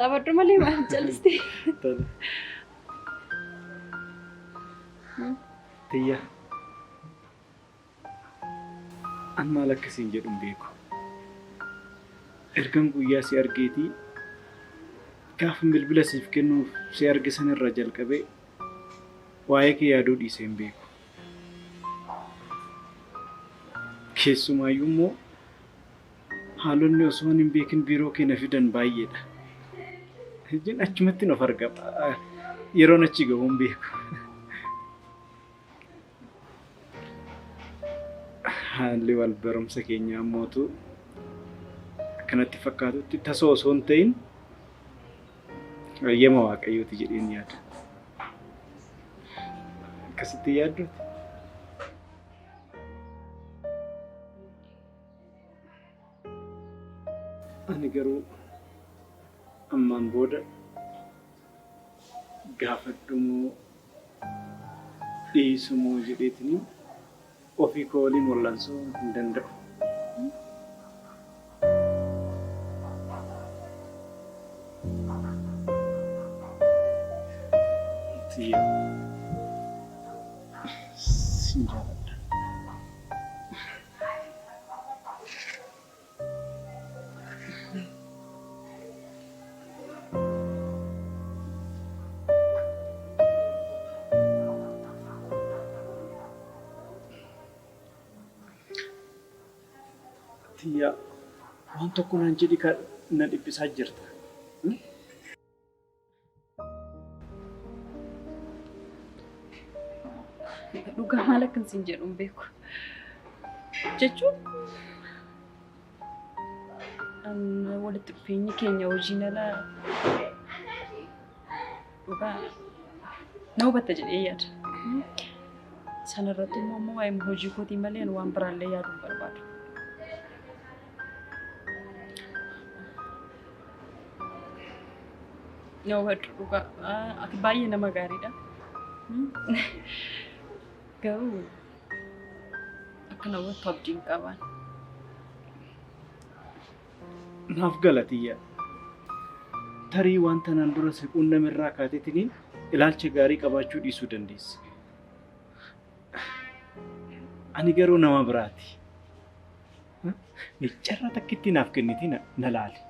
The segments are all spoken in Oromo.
Qabadhu malee maal jallisti? Tole. Tiyya. An maal akkasiin jedhu hin beeku. Ergan guyyaa si argeetii gaafa bilbila siif kennuuf si arge sanirra jalqabee waa'ee kee yaaduu dhiisee hin beeku. Keessumaayyuu immoo haalonni osoo hin beekin biiroo kee na fidan baay'eedha. Ijin achumatti of argama. Yeroon achi gahu hin beeku. Haalli wal barumsa keenyaa mootu akkanatti fakkaatutti tasoo osoo hin ta'in ayyama waaqayyooti jedheen yaada. Akkasitti yaadduuti. Ani garuu ammaan booda gaafadhumoo dhiisumoo jedheetini ofii koo waliin wallansoo hin danda'u. Sin jaaladha. Tiyya waan tokko naan jedhi ka na dhiphisaa jirta. Dhugaa maal akkansiin jedhu hin beeku. Jechuun walitti dhufeenyi keenya hojiin alaa dhugaa na hubatta jedhee yaada. Sanarratti immoo waa'ee hojii kootii malee waan biraallee yaaduu hin barbaadu. Na hubadhu dhugaa ati baay'ee nama gaariidha. Garuu akka namatti abdiin qaban. Naaf galatiyya. Tarii wanta naan dura siquun namirraa kaateetiniin ilaalcha gaarii qabaachuu dhiisuu dandeessa. Ani garuu nama biraati. Carraa takkitti naaf kennitii na laali.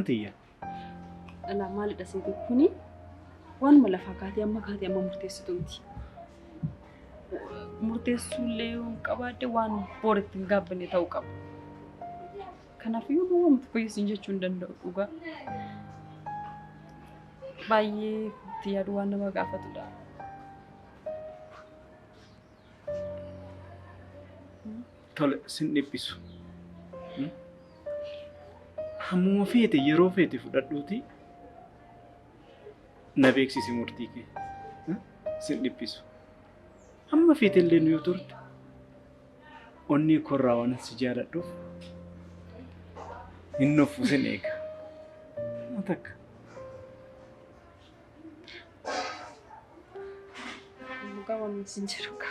Tiyya. Alaa maalidha seetii kuni waanuma lafaa kaatee amma murteessitu miti. Murteessuullee yoo qabaadde waan booritti hin gaabbanne ta'uu qaba. Kanaafiyyuu wanti fayyisuun jechuu hin danda'u dhugaa. Baay'ee itti yaadu waan nama gaafatudha. Tole sin dhiphisu. Hammuma feete yeroo feete fudhadhuuti na beeksisi murtii kee. Sin dhiphisu. Amma feete illee yoo turte onni korraa waan si jaaladhuuf hin nufu sin eega. Matakka. Muka waan sin jiru ka.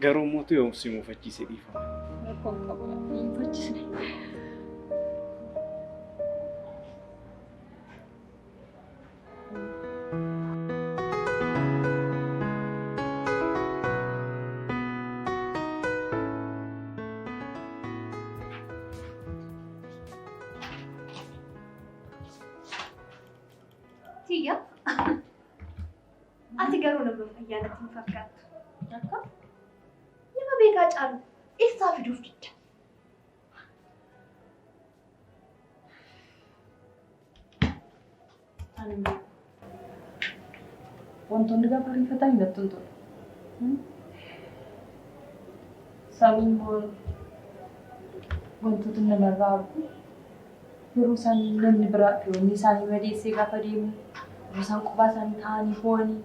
Garuu mootu yoo si muufachiise dhiifama. Rakkoon qabu hin faccine. Tiyya, ati garuu nama fayyaanatti hin fakkaattu. Akka nama beekaa caalu eessaa fiduuf jecha. Wantoonni gaafa riifatan hin gattuun ture. Samiin immoo wantoota namarraa argu yeroo isaan namni biraa firoonni isaanii madeessee gaafa deemu yeroo isaan qophaa isaanii taa'anii fo'anii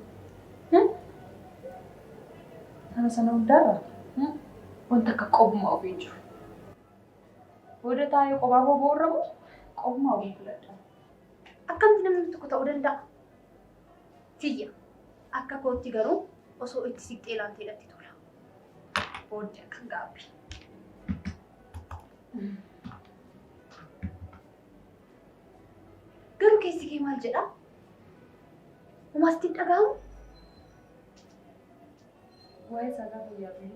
sana hundaarra wanta akka qobumaa ofii jiru. Booda taa'ee qophaa koo boorramu qobumaa ofii filadha. Akkamitti namni tokko ta'uu danda'a? Tiyya, akka kootti garuu osoo itti siqxee ilaaltee irratti tola. Booddee akkan gaabbi. kee maal jedha? Umaastiin dhaga'amu? Waa'ee isaa gaafa yaadne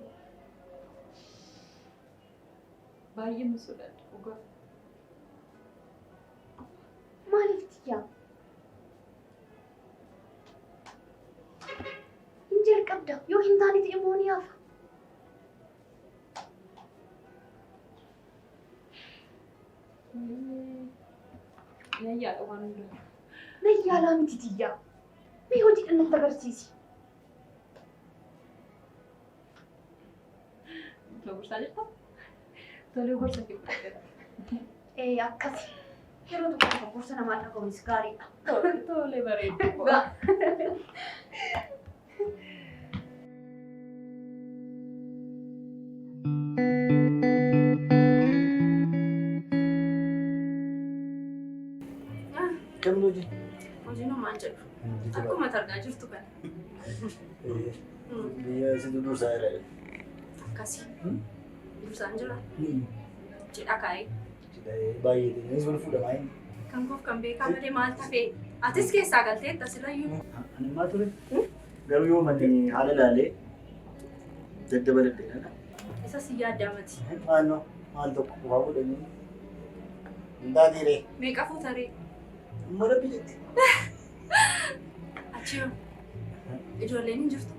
baay'ee nu sodaadha dhugaa. Maaliif tiyyaa? Hin jalqabda yoo hin taane ta'e immoo ni hafa. Nayyaadha waan hundaa. Nayyaalaa miti tiyyaa. Mee hojiidhaan natti agarsiisi. Gorsaa jirtaa? Tolee gorsa kee fudhadheera. Akkasi. Yeroo tokko gorsa namaa dhagahuunis gaariidha. Tolee bareedu. Kamni hojii? Hojii namaan jedhu. Akkuma argaa jirtu kana. Biyya situ dursaa irra. Akkasii. Dursaan jira. Cidha kaa'ee. Baay'ee ta'e wal fuudhamaa hin. Kan koof kan beekaa malee maal tafee? Atis keessaa galteetta silayyuu. Ani maal ture? Garuu yoo manni haala ilaalee daddabaladhe kana. Isa si yaaddaa mati. Maal tokko qofaa godhanii. Hin taateeree. Meeqa fuutaree? Mara biyyatti. Achi yoo ijoolleen hin jirtu.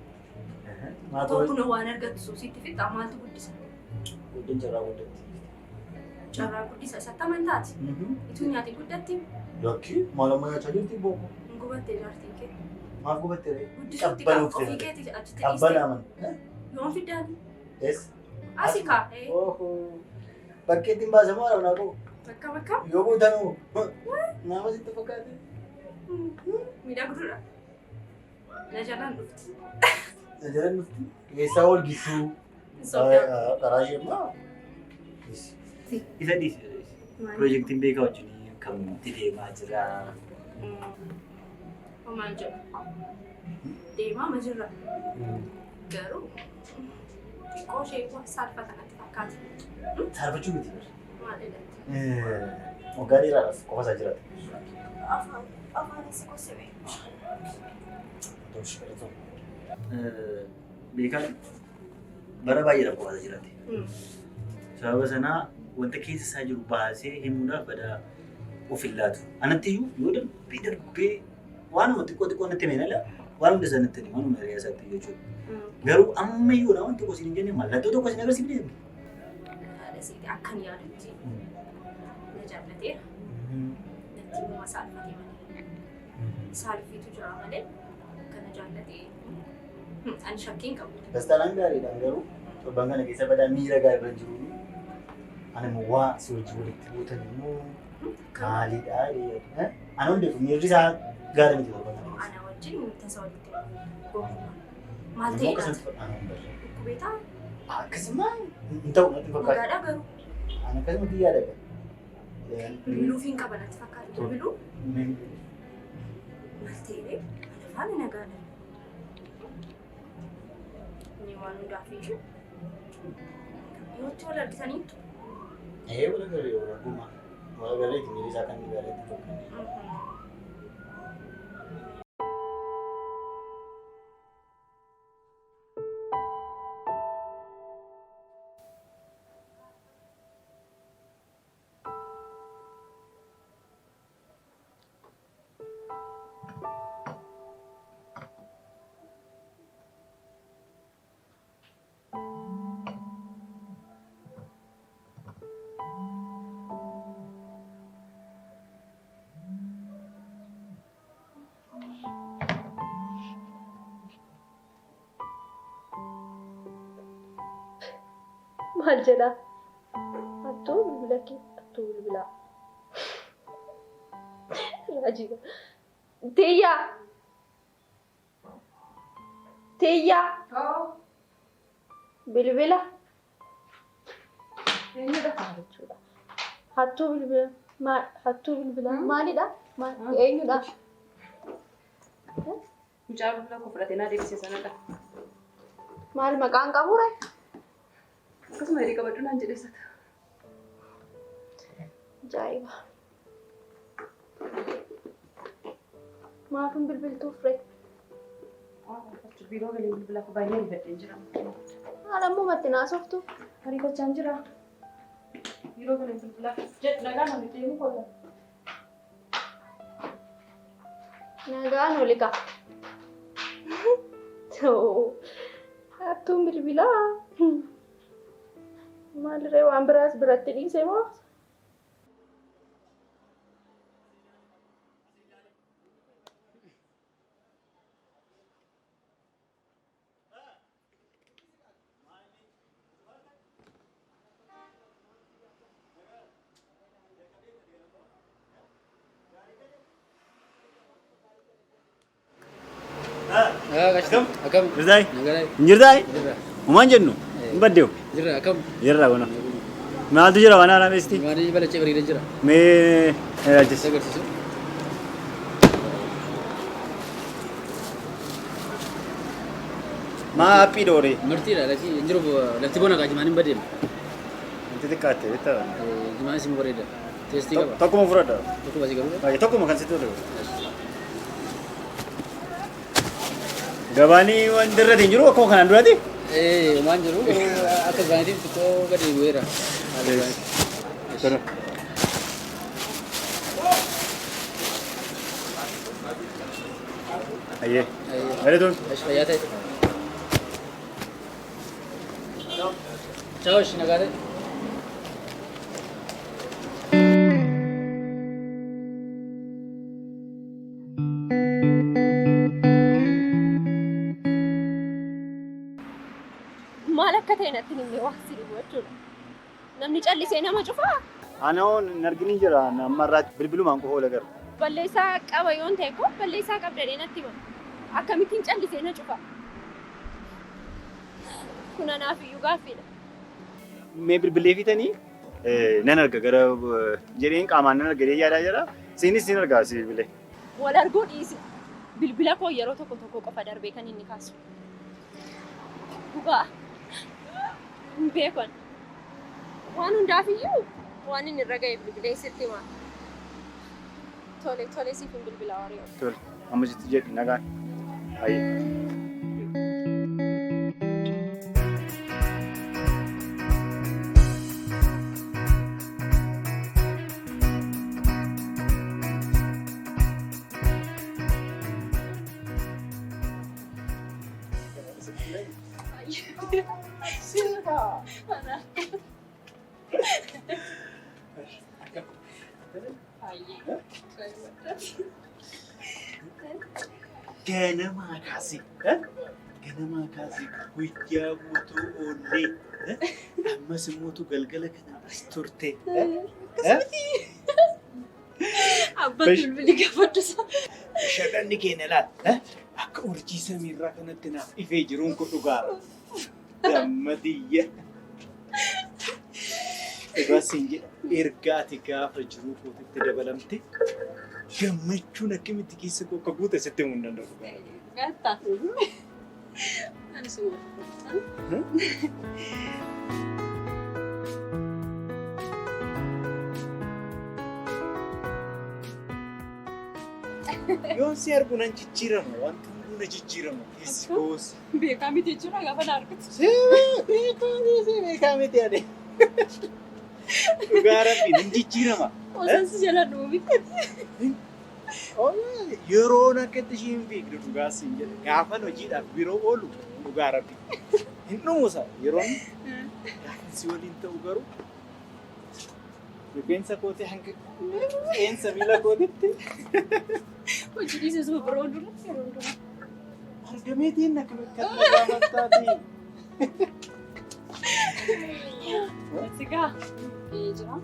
Tokko waan argattu suusiitti fixaa maaltu guddisa? Guddin carraa guddatti. Carraa guddisa isatti amantaati. Ituu nyaati guddatti. Yakki maal amma nyaachaa jirti booko? Hin gubattee jaartiin kee. Maaf gubattee ree? Guddisuutti kan ofii keetii achitti dhiiste. Qabbanaaman. Yoon fiddaani? Ees. Asi kaa'ee. Bakkeetti hin baasamoo haala qabu. Bakka. Yoo guutanuu nama sitti fakkaate. Miidhagduudha. Na jalaan dhufti. Na jalaan dhufti. Keessaa ol gisuu. Karaa ishee immoo. Isa dhiisi. Piroojeektiin beekaa wajjin akkamitti deemaa jira. Homaan jedhu. Deemaa ma jirra. Garuu xiqqoo ishee saalfata natti fakkaata. Saalfachuu miti. Maalidha? Waggaa dheeraadhaaf qofa isaa jiraata. Afaanis kosebe. Beekaan bara baay'eedhaaf qofa isaa jiraate. Sababa sanaa wanta keessa isaa jiru baasee himuudhaaf badaa of hin laatu. Anatti iyyuu yoo darbee waanuma xiqqoo natti himee waan hunda isaa natti hime waanuma hiriyaa isaatti jechuudha. Garuu amma iyyuu waan tokko isin hin jenne mallattoo tokko isin agarsiifne deemne. Akkan yaadutti na jaallateera. Natti uumama saalfatee malee. Saalfiitu jira malee kana jaallatee ani shakkiin qabu. Dastaanaan gaariidhaan garuu torban kana keessa badaa miira gaarii irra jiru. Ani immoo waa si wajjin walitti buutan immoo maaliidhaa? Ani hundeefu miirri isaa gaarii miti torban kana keessa. Ana wajjin tasa walitti goonfuma. Maal ta'eedhaati? Dhukkubeetaa? Akkasuma hin ta'u natti fakkaata. Magaadhaa garuu. Ani akkasumatti yaadadha. Biluufiin qaba natti fakkaatu. Biluu? Maal ta'ee? Ana faana nagaadha. Ni waan hundaaf iyyuu. Yootti wal argitaniittu? Wal agarree yoo rakkuma. Wal agarree miirri isaa kan inni gaariitti fakkaata. Maal jedhaa? Hattuu bilbila kee hattuu bilbilaa. Ajiiba. Tiyyaa! Tiyyaa! Bilbila. Eenyudha kana jechuudha. Hattuu bilbila. Hattuu bilbila. Maalidha? Eenyudha? Mucaa bilbila koo fudhatee na deebisee sanadha. Maal maqaan qabuure? Akkasuma hidhii qabadhu naan jedheessata. Ajaa'iba. Maafin bilbiltuuf ree. Biiroo galee bilbila akka baay'ee argadhee jira. Haala immoo matti naasoftu. Ariifachaan jira. Biiroo galee bilbila nagaan oli deemu kola. Nagaan oli ka. Hattuun bilbilaa. Maaliree waan biraas biratti dhiisee moo? Akam? Jirtai? Jirtai? Umaan jennu? Baddeewu? Jirra akam? Jirra kuna. Maaltu jira waan haala meesti? Maali balachee bareeda jira. Mee ajjis. Agarsiisu. Maa haphii doore? Murtiidha lati jiru lafti bona kaa jimaan hin badeemu. Wanti xiqqaatte bitta. Jimaan si bareeda. Teestii qaba. Tokkuma fudhadha. Tokkuma si garuu. Baay'ee tokkuma kan sitti ta'u. Gabaanii wanti irra hin jiru akkuma kanaan duraati? Waan jiru akka gaaniitiif xiqqoo gadi bu'eera. Ayyee. Bareeduun. Fayyaa ta'e. Ciao, nagaa ta'e. Maal akka ta'e natti himee waa si dhibu jechuudha. Namni callisee nama cufaa? Anaon hin arginu jira amma irraatti bilbilumaan qofa oola gara. Balleessaa qaba yoon ta'e koo balleessaa qabdadhee natti hima. Akkamittiin callisee na cufa? Kun anaaf iyyuu gaaffiidha. Mee bilbilee fitanii nan arga gara jedheen qaamaan nan arga yaadaa jira. Siinis sin argaa si bilbilee. Wal arguu dhiisi. Bilbila koo yeroo tokko tokko qofa darbee kan inni kaasu. Dhugaa. Hin beekan. Waan hundaaf iyyuu waan inni irra ga'e bilbilee sitti hima. Tole siif hin bilbilaa waree. Tole amma sitti jedhi nagaan. Ayyee. Ganama kasih, ganama kasih, guyyaa guutuu oollee, amma semua tu galgala kana as turte. Abba bilbili gaafadhusa. Shaadhanni keenya laal, akka urjii samiirraa kanatti naaf ifee jiruun kun dhugaara. Gammadiyya. Egaa siin jedha erga ati gaafa jiruu kootitti dabalamte gammachuun akkamitti keessa koo akka guute sitti himuu hin danda'u. Gaattaa. Ani suma. Yoon si argu nan jijjiirama wanti hunduu na jijjiirama keessi koos. Beekaa miti jechuudha gaafa na argatu. Beekaa miti ade. Dhugaa rabbi nan jijjiirama. Osoo si jala dhuumi. Yeroon akkatti isheen fiigdu dhugaa siin jedhe gaafa hojiidhaaf biroo oolu dhugaa rabbi. Hin dhumusa yeroon gaafa si waliin ta'u garuu rifeensa kootee hanga qeensa miila kootitti. Hojii dhiisisuu biroo dura yeroo dura. Argameetiin akkamitti gaafattaati. Sigaa. Jira.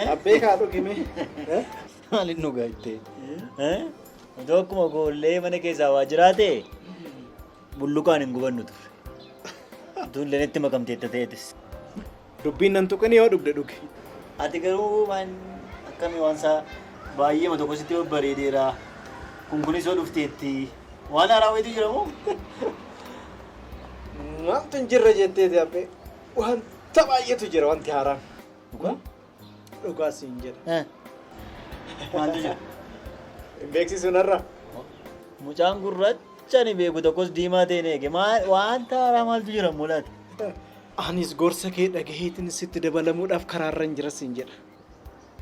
Abbee kaadhu kime. Maaliin nu gaattee? Otoo akkuma goollee mana keessaa waa jiraate bulluqaan hin gubannu ture. Ijoolleen itti makamteetta ta'eetis. Dubbiin nan tuqanii yoo dhugde dhuge. Ati garuu waan akkamii waan isaa baay'ee tokko sitti babbareedeera. Kunis yoo dhufteetti waan haaraa wayitu jira moo? Maaltu hin jirre jetteeti abbee? Wanta baay'eetu jira wanti haaraan. Dhugaa? Dhugaas hin jedha. Maaltu jira? Hin beeksisu narraa. Mucaan gurraacha ni beeku tokkos diimaa ta'e ni eege. Wanta haaraa maaltu jira mulaati? Anis gorsa kee dhagaheetiin sitti dabalamuudhaaf karaarra hin jiras hin jedha.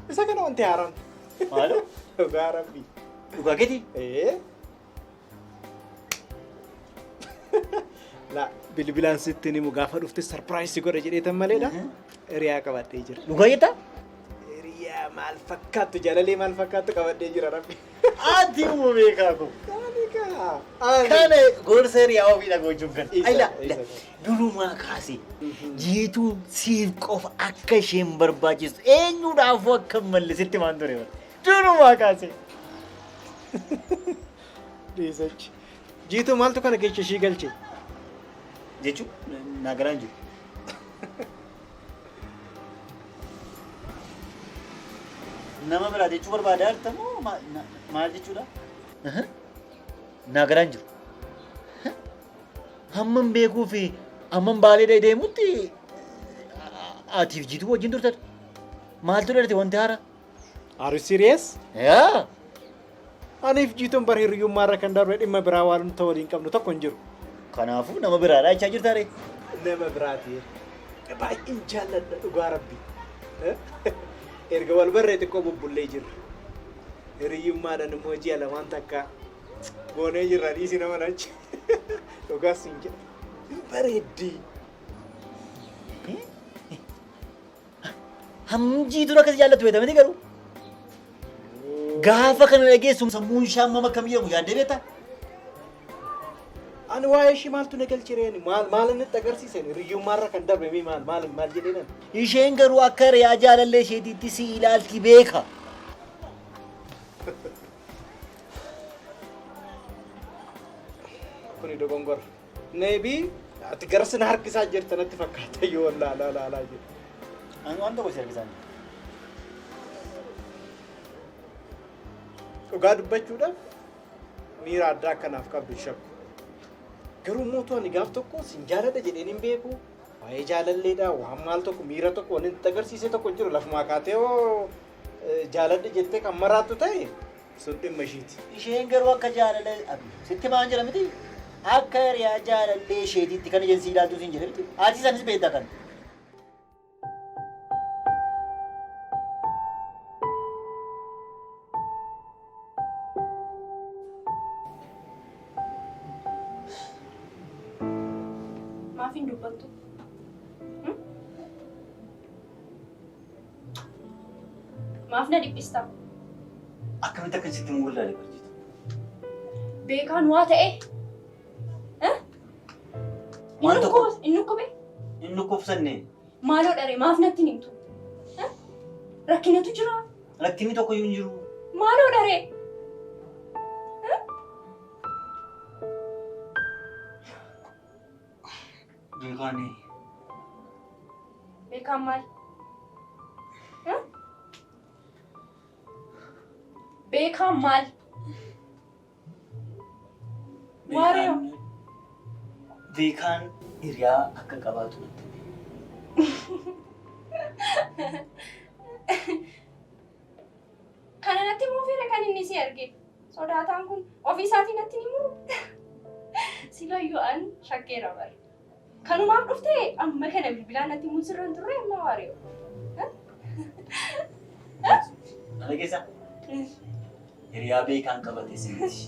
Isa kana wanti haaraan. Maaloo? Dhugaa rabbi. Dhugaa keeti? La bilbilaan sitti ni gaafa dhufte sarpiraayisii godha jedheetan maleedha. Hiriyaa qabadhee jira. Dhugaa jettaa? Hiriyaa maal fakkaattu jalalee maal fakkaattu qabadhee jira rabbi. Ati uumuu beekaa kun. Kana gorsa hiriyaa ofii dhagoochuun kan. Ayila durumaa kaasee jiituun siif qofa akka isheen barbaachistu eenyuudhaafuu akka mallisitti maan ture durumaa kaasee. Dhiisachi. Jiituu maaltu kana keessa ishii galche? Jechuun naagaraan jiru. Nama biraa jechuu barbaadaa jirta moo maal jechuudha? Naagaraan jiru. Hamman beekuu fi hamman baalee deemutti atiif jiituu wajjin turtadha. Maaltu dhalate wanti haaraa? Are you serious? Yaa! Aniif jiituun bara hiriyyummaarra kan darbe dhimma biraa waan ta'u waliin qabnu tokko hin jiru. Kanaafuu nama biraadhaa jechaa jirta ree? Nama biraati. Baay'een jaalladha dhugaa rabbi. Erga wal barree xiqqoo bubbullee jirra. Hiriyyummaadhaan immoo ji'a lamaan takka goonee jirra dhiisii nama nachi. Dhugaas hin jedhu. Bareeddii. Hamjiituun akkas jaallatu beekamti garuu. Gaafa kana dhageessu sammuun ishee amma akkam jedhamu yaaddee beektaa? Ani waa'ee ishii maaltu na galchireeni? Maal inni itti agarsiisan? Hiriyyummaarra kan darbe maal jedheenan? Isheen garuu akka hiriyaa jaalallee isheetiitti si ilaalti beeka. Kuni dogongora. Neebii ati garsi na harkisaa jirta natti fakkaata yoo laalaa jiru. Ani waan tokko si harkisaan. Dhugaa dubbachuudhaaf miira addaa akkanaaf qabdu shakku. Garuu mootu ani gaaf tokko sin jaaladha jedheen hin beeku. Waa'ee jaalalleedha waan maal tokko miira tokko waan itti agarsiise tokko jiru lafumaa kaatee yoo jaaladha jettee kan maraattu ta'e sun dhimma ishiiti. Isheen garuu akka jaalallee sitti maan jedha miti? Akka hiriyaa jaalallee isheetiitti kan ejensii ilaaltuu siin jedhe miti? Ati sanis beektaa kan. Maafin dubbattu? Maaf na dhiphista? Akkamitti akkasitti hin wallaalee barjitu? Beekaan waa ta'e? Waan tokko Inni kobe? inni kufsanne Maaloo dharee maaf natti hin himtu? Rakkinatu jira? rakkinni tokko iyyuu hin jiru. Maaloo dharee? Beekaanii. Beekaan maal? Beekaan maal? Waariyo? Beekaan hiriyaa akka qabaatu natti hime. Kana natti muufire kan inni si arge. Sodaataan kun ofii isaatii natti ni muru. Silayyuu an shakkeera bara. Kanumaaf dhuftee amma kana bilbilaan natti muusirran turre amma waariyo. Mana keessa hiriyaa beekaan qabate siniti.